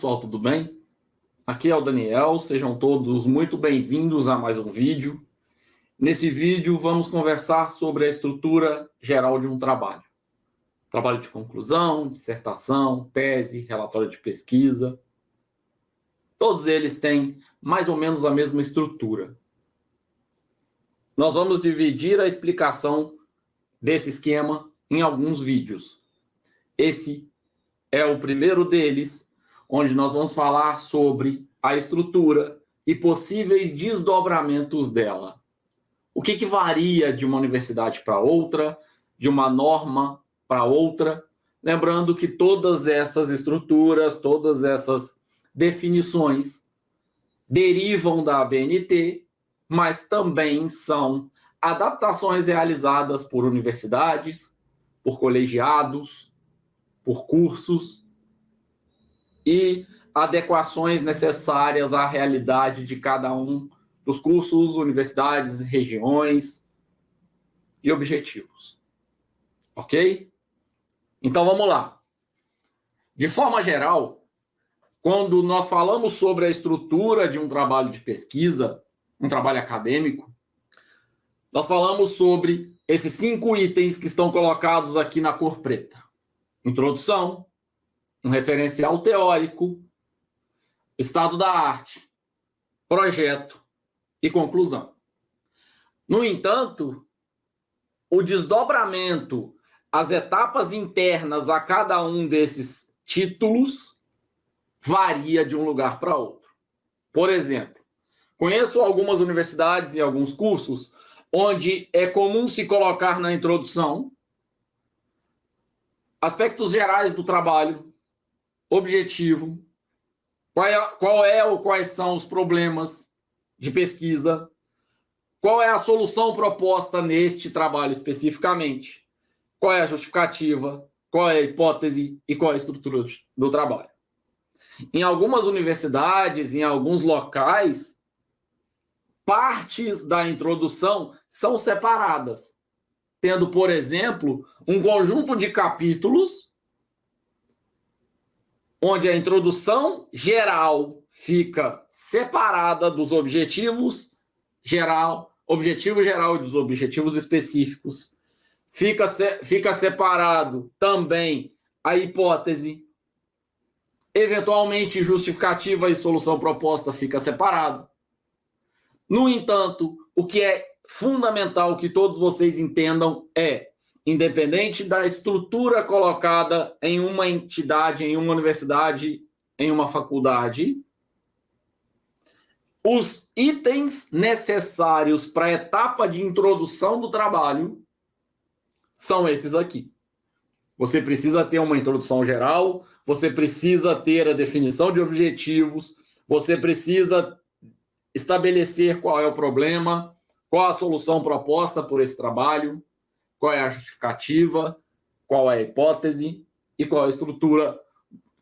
pessoal, tudo bem? Aqui é o Daniel, sejam todos muito bem-vindos a mais um vídeo. Nesse vídeo vamos conversar sobre a estrutura geral de um trabalho. Trabalho de conclusão, dissertação, tese, relatório de pesquisa. Todos eles têm mais ou menos a mesma estrutura. Nós vamos dividir a explicação desse esquema em alguns vídeos. Esse é o primeiro deles, onde nós vamos falar sobre a estrutura e possíveis desdobramentos dela. O que varia de uma universidade para outra, de uma norma para outra, lembrando que todas essas estruturas, todas essas definições derivam da ABNT, mas também são adaptações realizadas por universidades, por colegiados, por cursos e adequações necessárias à realidade de cada um dos cursos, universidades, regiões e objetivos. Ok? Então vamos lá. De forma geral, quando nós falamos sobre a estrutura de um trabalho de pesquisa, um trabalho acadêmico, nós falamos sobre esses 5 itens que estão colocados aqui na cor preta. Introdução, um referencial teórico, estado da arte, projeto e conclusão. No entanto, o desdobramento, as etapas internas a cada um desses títulos varia de um lugar para outro. Por exemplo, conheço algumas universidades e alguns cursos onde é comum se colocar na introdução aspectos gerais do trabalho, objetivo, quais são os problemas de pesquisa, qual é a solução proposta neste trabalho especificamente, qual é a justificativa, qual é a hipótese e qual é a estrutura do trabalho. Em algumas universidades, em alguns locais, partes da introdução são separadas, tendo, por exemplo, um conjunto de capítulos onde a introdução geral fica separada dos objetivos geral, objetivo geral e dos objetivos específicos. Fica separado também a hipótese, eventualmente justificativa e solução proposta fica separado. No entanto, o que é fundamental que todos vocês entendam é, independente da estrutura colocada em uma entidade, em uma universidade, em uma faculdade, os itens necessários para a etapa de introdução do trabalho são esses aqui. Você precisa ter uma introdução geral, você precisa ter a definição de objetivos, você precisa estabelecer qual é o problema, qual a solução proposta por esse trabalho, qual é a justificativa, qual é a hipótese e qual é a estrutura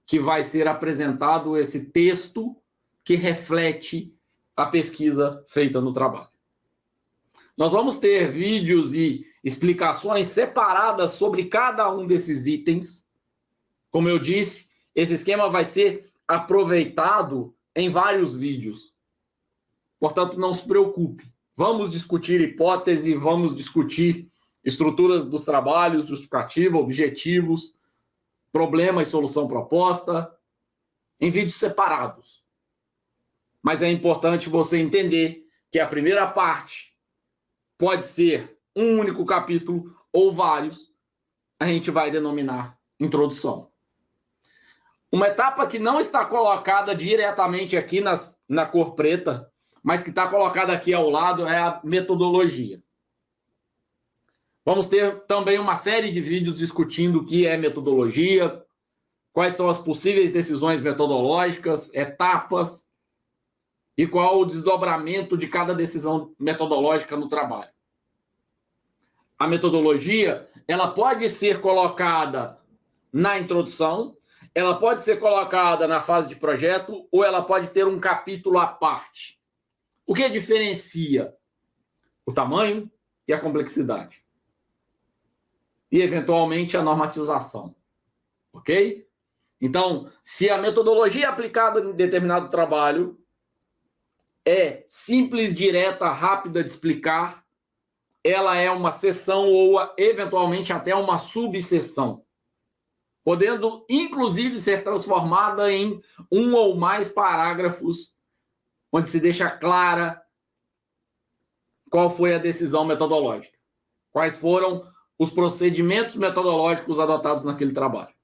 que vai ser apresentado esse texto que reflete a pesquisa feita no trabalho. Nós vamos ter vídeos e explicações separadas sobre cada um desses itens. Como eu disse, esse esquema vai ser aproveitado em vários vídeos. Portanto, não se preocupe. Vamos discutir hipótese, vamos discutir estruturas dos trabalhos, justificativa, objetivos, problema e solução proposta, em vídeos separados. Mas é importante você entender que a primeira parte pode ser um único capítulo ou vários, a gente vai denominar introdução. Uma etapa que não está colocada diretamente aqui na cor preta, mas que está colocada aqui ao lado é a metodologia. Vamos ter também uma série de vídeos discutindo o que é metodologia, quais são as possíveis decisões metodológicas, etapas e qual o desdobramento de cada decisão metodológica no trabalho. A metodologia, ela pode ser colocada na introdução, ela pode ser colocada na fase de projeto ou ela pode ter um capítulo à parte. O que diferencia? O tamanho e a complexidade. E, eventualmente, a normatização. Ok? Então, se a metodologia aplicada em determinado trabalho é simples, direta, rápida de explicar, ela é uma seção ou, eventualmente, até uma subseção, podendo, inclusive, ser transformada em um ou mais parágrafos, onde se deixa clara qual foi a decisão metodológica, quais foram os procedimentos metodológicos adotados naquele trabalho.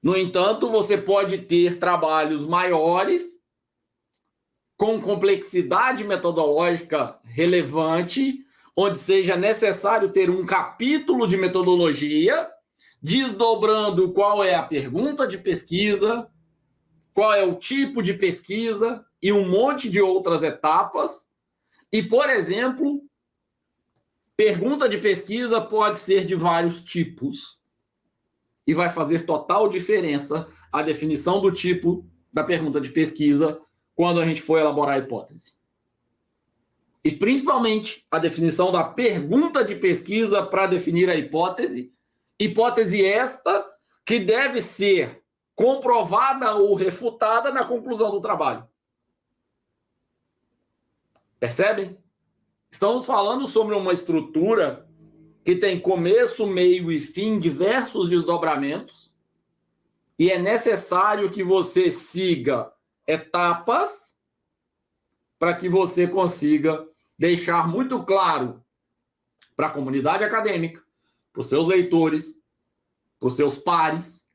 No entanto, você pode ter trabalhos maiores, com complexidade metodológica relevante, onde seja necessário ter um capítulo de metodologia, desdobrando qual é a pergunta de pesquisa, qual é o tipo de pesquisa e um monte de outras etapas. E, por exemplo, pergunta de pesquisa pode ser de vários tipos. E vai fazer total diferença a definição do tipo da pergunta de pesquisa quando a gente for elaborar a hipótese. E, principalmente, a definição da pergunta de pesquisa para definir a hipótese. Hipótese esta que deve ser comprovada ou refutada na conclusão do trabalho. Percebem? Estamos falando sobre uma estrutura que tem começo, meio e fim, diversos desdobramentos, e é necessário que você siga etapas para que você consiga deixar muito claro para a comunidade acadêmica, para os seus leitores, para os seus pares,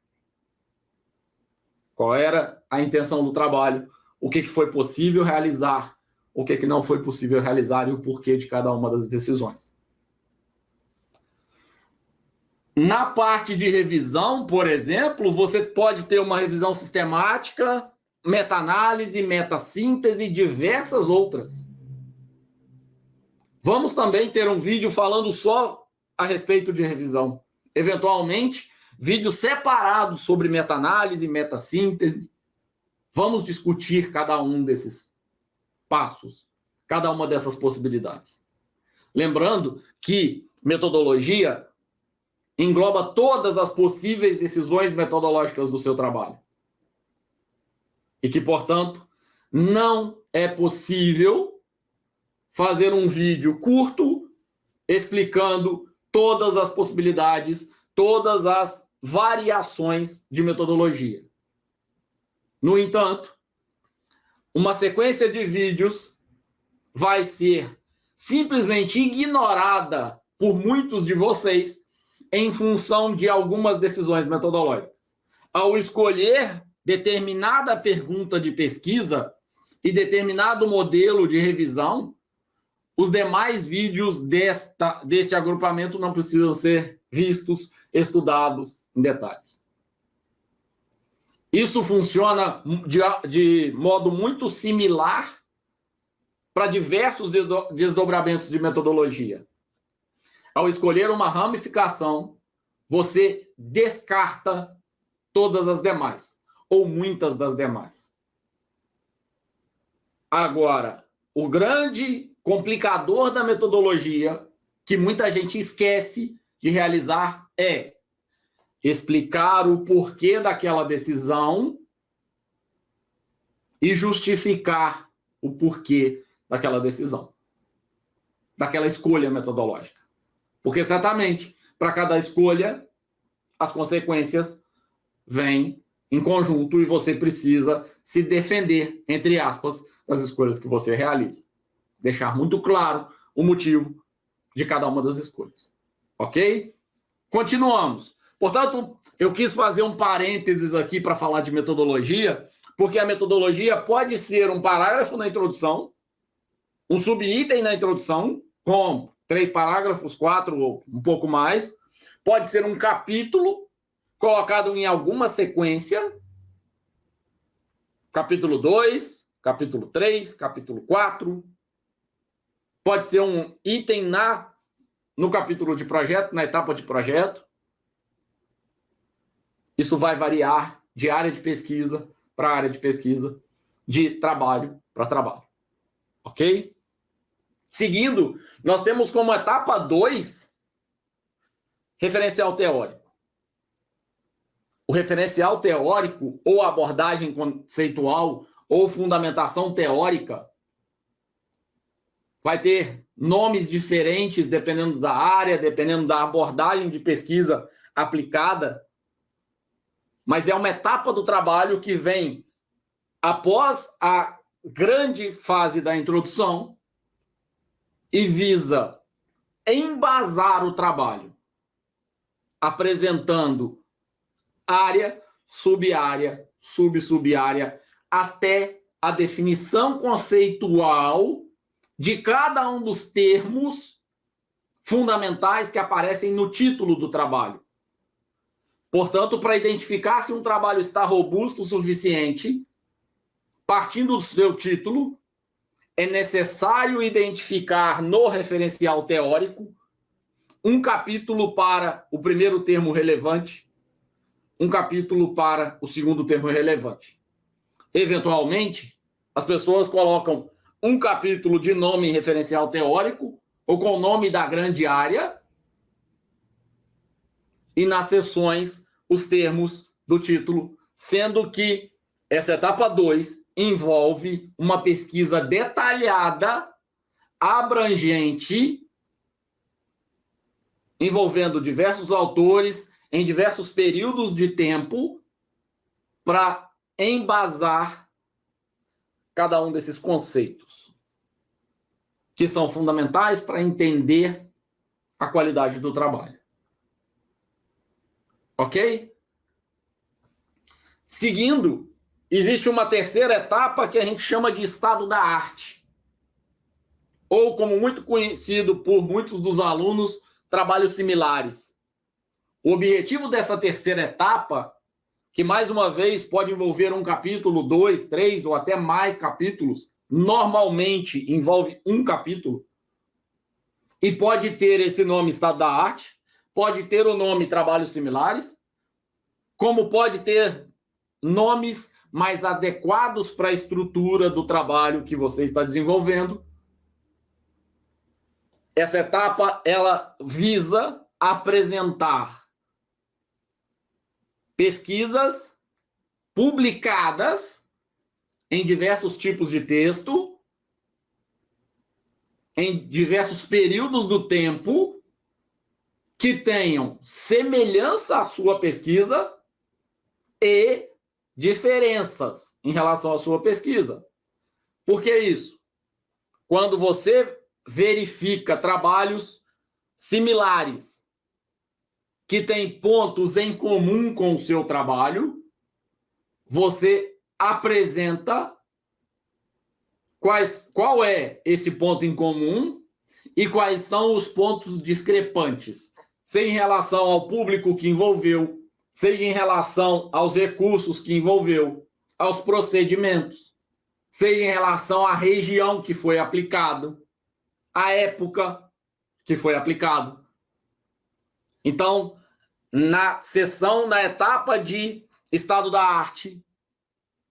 qual era a intenção do trabalho, o que foi possível realizar, o que não foi possível realizar e o porquê de cada uma das decisões. Na parte de revisão, por exemplo, você pode ter uma revisão sistemática, meta-análise, meta-síntese e diversas outras. Vamos também ter um vídeo falando só a respeito de revisão. Eventualmente, vídeos separados sobre meta-análise, meta-síntese. Vamos discutir cada um desses passos, cada uma dessas possibilidades. Lembrando que metodologia engloba todas as possíveis decisões metodológicas do seu trabalho. E que, portanto, não é possível fazer um vídeo curto explicando todas as possibilidades, todas as variações de metodologia. No entanto, uma sequência de vídeos vai ser simplesmente ignorada por muitos de vocês em função de algumas decisões metodológicas. Ao escolher determinada pergunta de pesquisa e determinado modelo de revisão, os demais vídeos deste agrupamento não precisam ser vistos, estudados em detalhes. Isso funciona de modo muito similar para diversos desdobramentos de metodologia. Ao escolher uma ramificação, você descarta todas as demais, ou muitas das demais. Agora, o grande complicador da metodologia, que muita gente esquece de realizar, é explicar o porquê daquela decisão e justificar o porquê daquela decisão, daquela escolha metodológica. Porque, certamente, para cada escolha, as consequências vêm em conjunto e você precisa se defender, entre aspas, das escolhas que você realiza. Deixar muito claro o motivo de cada uma das escolhas. Ok? Continuamos. Portanto, eu quis fazer um parênteses aqui para falar de metodologia, porque a metodologia pode ser um parágrafo na introdução, um subitem na introdução, com 3 parágrafos, 4 ou um pouco mais. Pode ser um capítulo colocado em alguma sequência. Capítulo 2, capítulo 3, capítulo 4. Pode ser um item no capítulo de projeto, na etapa de projeto. Isso vai variar de área de pesquisa para área de pesquisa, de trabalho para trabalho. Ok? Seguindo, nós temos como etapa 2, referencial teórico. o referencial teórico ou abordagem conceitual ou fundamentação teórica vai ter nomes diferentes dependendo da área, dependendo da abordagem de pesquisa aplicada, mas é uma etapa do trabalho que vem após a grande fase da introdução e visa embasar o trabalho, apresentando área, sub-área, sub-sub-área, até a definição conceitual de cada um dos termos fundamentais que aparecem no título do trabalho. Portanto, para identificar se um trabalho está robusto o suficiente, partindo do seu título, é necessário identificar no referencial teórico um capítulo para o primeiro termo relevante, um capítulo para o segundo termo relevante. Eventualmente, as pessoas colocam um capítulo de nome referencial teórico ou com o nome da grande área e nas seções os termos do título, sendo que essa etapa 2 envolve uma pesquisa detalhada, abrangente, envolvendo diversos autores em diversos períodos de tempo para embasar cada um desses conceitos, que são fundamentais para entender a qualidade do trabalho. Ok? Seguindo, existe uma terceira etapa que a gente chama de estado da arte, ou como muito conhecido por muitos dos alunos, trabalhos similares. O objetivo dessa terceira etapa, que mais uma vez pode envolver um capítulo, 2, 3 ou até mais capítulos, normalmente envolve um capítulo, e pode ter esse nome estado da arte, pode ter o nome trabalhos similares, como pode ter nomes mais adequados para a estrutura do trabalho que você está desenvolvendo. Essa etapa, ela visa apresentar pesquisas publicadas em diversos tipos de texto, em diversos períodos do tempo, que tenham semelhança à sua pesquisa e diferenças em relação à sua pesquisa. Por que isso? Quando você verifica trabalhos similares que têm pontos em comum com o seu trabalho, você apresenta qual é esse ponto em comum e quais são os pontos discrepantes, seja em relação ao público que envolveu, seja em relação aos recursos que envolveu, aos procedimentos, seja em relação à região que foi aplicado, à época que foi aplicado. Então, na etapa de estado da arte,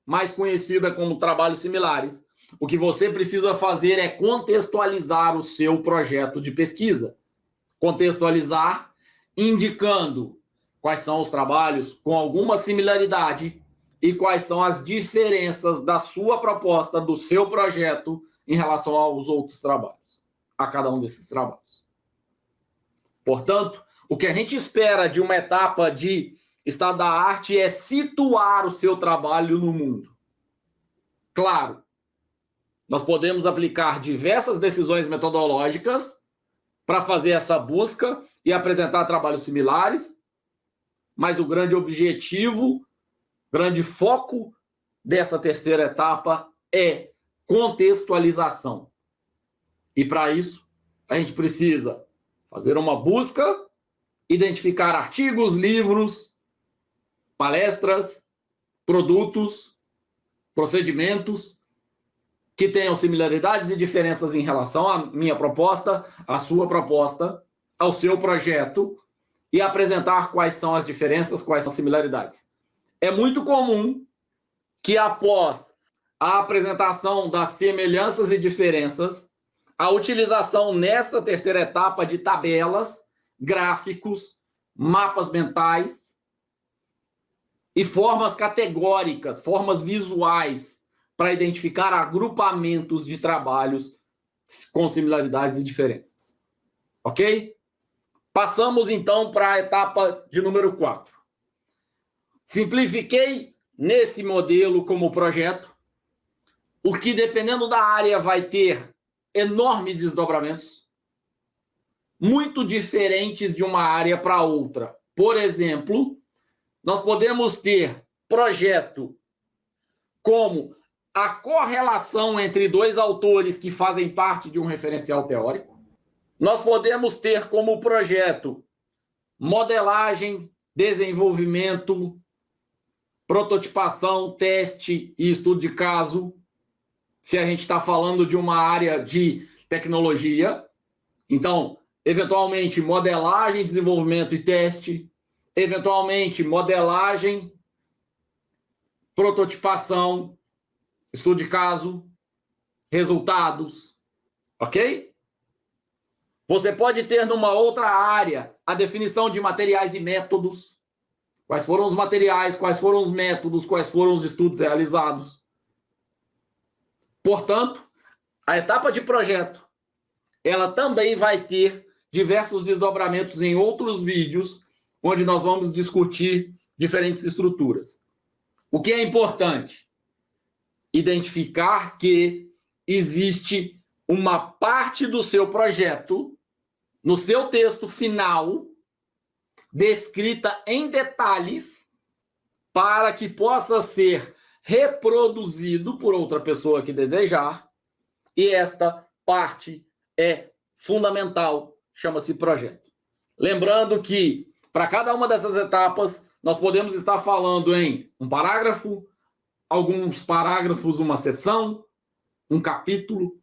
mais conhecida como trabalhos similares, o que você precisa fazer é contextualizar o seu projeto de pesquisa. Contextualizar, indicando quais são os trabalhos com alguma similaridade e quais são as diferenças da sua proposta, do seu projeto, em relação aos outros trabalhos, a cada um desses trabalhos. Portanto, o que a gente espera de uma etapa de estado da arte é situar o seu trabalho no mundo. Claro, nós podemos aplicar diversas decisões metodológicas para fazer essa busca e apresentar trabalhos similares, mas o grande objetivo, grande foco dessa terceira etapa é contextualização. E para isso, a gente precisa fazer uma busca, identificar artigos, livros, palestras, produtos, procedimentos que tenham similaridades e diferenças em relação à minha proposta, à sua proposta, ao seu projeto e apresentar quais são as diferenças, quais são as similaridades. É muito comum que após a apresentação das semelhanças e diferenças, a utilização nesta terceira etapa de tabelas, gráficos, mapas mentais, e formas categóricas, formas visuais, para identificar agrupamentos de trabalhos com similaridades e diferenças. Ok? Passamos, então, para a etapa de número 4. Simplifiquei nesse modelo como projeto, o que, dependendo da área, vai ter enormes desdobramentos, muito diferentes de uma área para outra. Por exemplo, nós podemos ter projeto como a correlação entre dois autores que fazem parte de um referencial teórico. Nós podemos ter como projeto modelagem, desenvolvimento, prototipação, teste e estudo de caso, se a gente está falando de uma área de tecnologia. Então, eventualmente, modelagem, desenvolvimento e teste, eventualmente, modelagem, prototipação, estudo de caso, resultados, ok? Você pode ter numa outra área a definição de materiais e métodos, quais foram os materiais, quais foram os métodos, quais foram os estudos realizados. Portanto, a etapa de projeto, ela também vai ter diversos desdobramentos em outros vídeos, onde nós vamos discutir diferentes estruturas. O que é importante? Identificar que existe uma parte do seu projeto, no seu texto final, descrita em detalhes, para que possa ser reproduzido por outra pessoa que desejar, e esta parte é fundamental, chama-se projeto. Lembrando que, para cada uma dessas etapas, nós podemos estar falando em um parágrafo, alguns parágrafos, uma seção, um capítulo,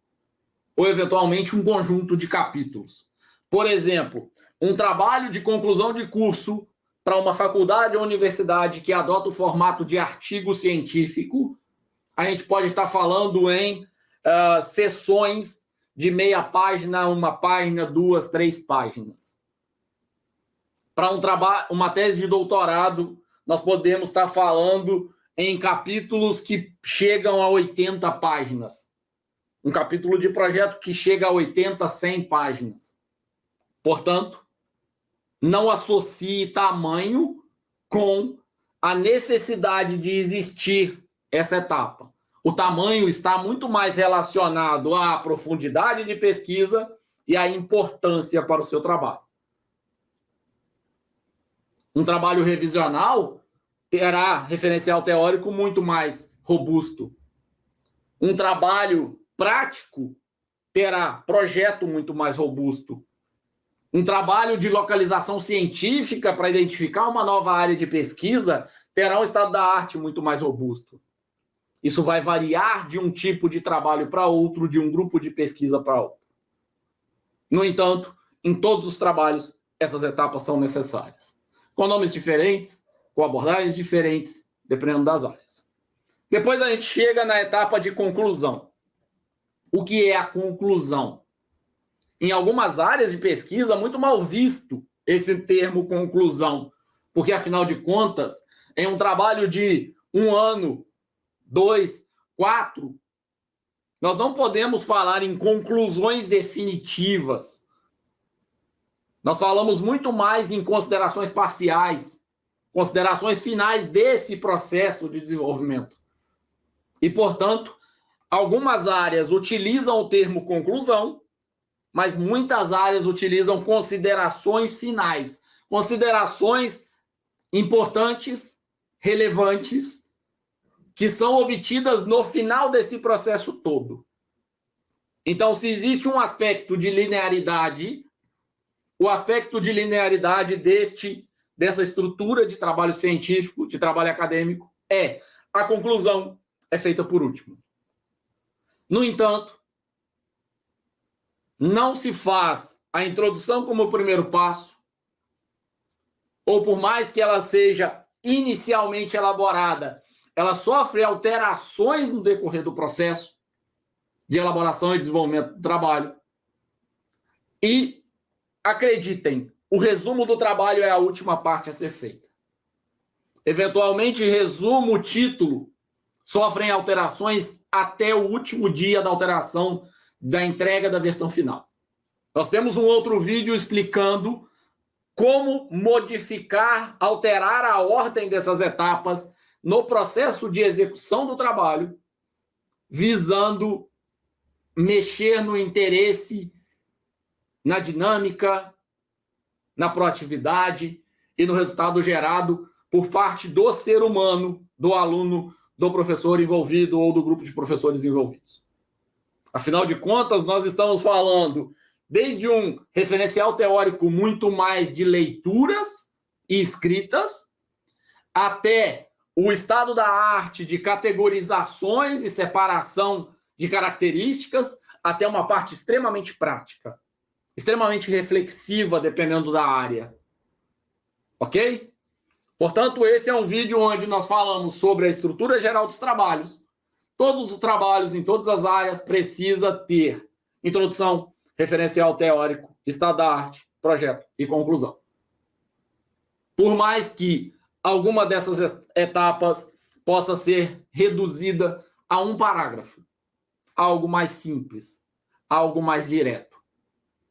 ou eventualmente um conjunto de capítulos. Por exemplo, um trabalho de conclusão de curso para uma faculdade ou universidade que adota o formato de artigo científico, a gente pode estar falando em sessões de meia página, uma página, 2, 3 páginas. Para uma tese de doutorado, nós podemos estar falando em capítulos que chegam a 80 páginas. Um capítulo de projeto que chega a 80, 100 páginas. Portanto, não associe tamanho com a necessidade de existir essa etapa. O tamanho está muito mais relacionado à profundidade de pesquisa e à importância para o seu trabalho. Um trabalho revisional terá referencial teórico muito mais robusto. Um trabalho prático terá projeto muito mais robusto. Um trabalho de localização científica para identificar uma nova área de pesquisa terá um estado da arte muito mais robusto. Isso vai variar de um tipo de trabalho para outro, de um grupo de pesquisa para outro. No entanto, em todos os trabalhos, essas etapas são necessárias. Com nomes diferentes, com abordagens diferentes, dependendo das áreas. Depois a gente chega na etapa de conclusão. O que é a conclusão? Em algumas áreas de pesquisa, muito mal visto esse termo conclusão, porque, afinal de contas, em um trabalho de 1 ano, 2, 4, nós não podemos falar em conclusões definitivas. Nós falamos muito mais em considerações parciais, considerações finais desse processo de desenvolvimento. E, portanto, algumas áreas utilizam o termo conclusão, mas muitas áreas utilizam considerações finais, considerações importantes, relevantes, que são obtidas no final desse processo todo. Então, se existe um aspecto de linearidade, o aspecto de linearidade dessa estrutura de trabalho científico, de trabalho acadêmico, é a conclusão é feita por último. No entanto, não se faz a introdução como o primeiro passo, ou por mais que ela seja inicialmente elaborada, ela sofre alterações no decorrer do processo de elaboração e desenvolvimento do trabalho. E, acreditem, o resumo do trabalho é a última parte a ser feita. Eventualmente, resumo o título, sofrem alterações até o último dia da alteração da entrega da versão final. Nós temos um outro vídeo explicando como modificar, alterar a ordem dessas etapas no processo de execução do trabalho, visando mexer no interesse, na dinâmica, na proatividade e no resultado gerado por parte do ser humano, do aluno, do professor envolvido ou do grupo de professores envolvidos. Afinal de contas, nós estamos falando desde um referencial teórico muito mais de leituras e escritas, até o estado da arte de categorizações e separação de características, até uma parte extremamente prática, extremamente reflexiva, dependendo da área. Ok? Portanto, esse é um vídeo onde nós falamos sobre a estrutura geral dos trabalhos. Todos os trabalhos em todas as áreas precisa ter introdução, referencial teórico, estado da arte, projeto e conclusão. Por mais que alguma dessas etapas possa ser reduzida a um parágrafo, algo mais simples, algo mais direto.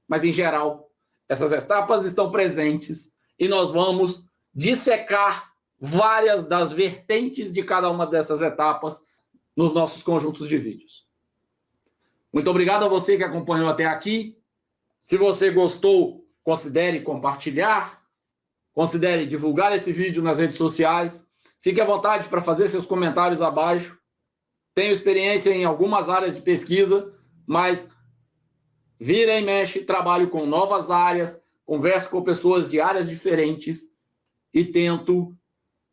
Mas, em geral, essas etapas estão presentes e nós vamos dissecar várias das vertentes de cada uma dessas etapas nos nossos conjuntos de vídeos. Muito obrigado a você que acompanhou até aqui. Se você gostou, considere compartilhar, considere divulgar esse vídeo nas redes sociais. Fique à vontade para fazer seus comentários abaixo. Tenho experiência em algumas áreas de pesquisa, mas vira e mexe, trabalho com novas áreas, converso com pessoas de áreas diferentes e tento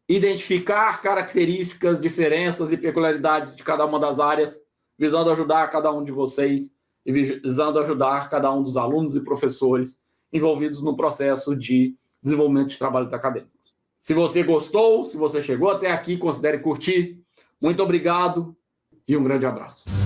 identificar características, diferenças e peculiaridades de cada uma das áreas, visando ajudar cada um de vocês e visando ajudar cada um dos alunos e professores envolvidos no processo de desenvolvimento de trabalhos acadêmicos. Se você gostou, se você chegou até aqui, considere curtir. Muito obrigado e um grande abraço.